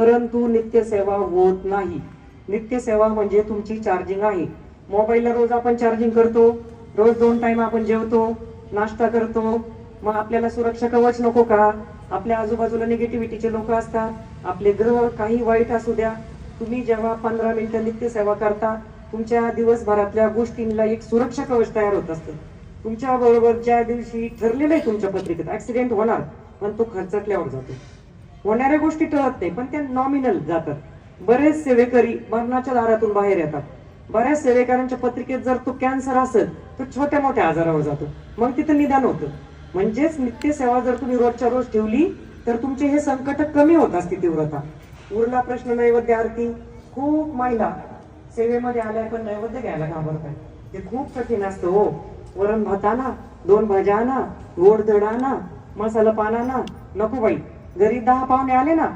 परंतु नित्यसेवा होत नाही. नित्यसेवा म्हणजे तुमची चार्जिंग आहे. मोबाईलला रोज आपण चार्जिंग करतो, रोज 2 टाइम आपण जेवतो, नाश्ता करतो. मग आपल्याला सुरक्षा कवच नको का? आपल्या आजूबाजूला निगेटिव्हिटीचे लोक असतात, आपले ग्रह काही वाईट असू द्या. तुम्ही जेव्हा 15 मिनिटं नित्यसेवा करता, तुमच्या दिवसभरातल्या गोष्टींना एक सुरक्षा कवच तयार होत असतं. तुमच्या बरोबर ज्या दिवशी ठरलेलं आहे तुमच्या पत्रिकेत ऍक्सिडेंट होणार, पण तो खर्चटल्यावर जातो. होणाऱ्या गोष्टी टळत नाही, पण त्या नॉमिनल जातात. बरेच सेवेकरी मरणाच्या दारातून बाहेर येतात. बऱ्याच सेवेकऱ्यांच्या पत्रिकेत जर तो कॅन्सर असेल तर छोट्या मोठ्या आजारावर जातो, मग तिथं निदान होतं. म्हणजेच नित्यसेवा जर तुम्ही रोजच्या रोज ठेवली तर तुमचे हे संकट कमी होत असते तीव्रता. उरला प्रश्न नैवेद्य आरती. खूप महिला सेवेमध्ये आल्या पण नैवेद्य घ्यायला घाबरतात. ते खूप कठीण असतं हो. वरण भात आणा, 2 भाज्या आणा, गोड धड आणा, मसाला पान आणा. नको बाई, घरी 10 पाहुणे आले ना,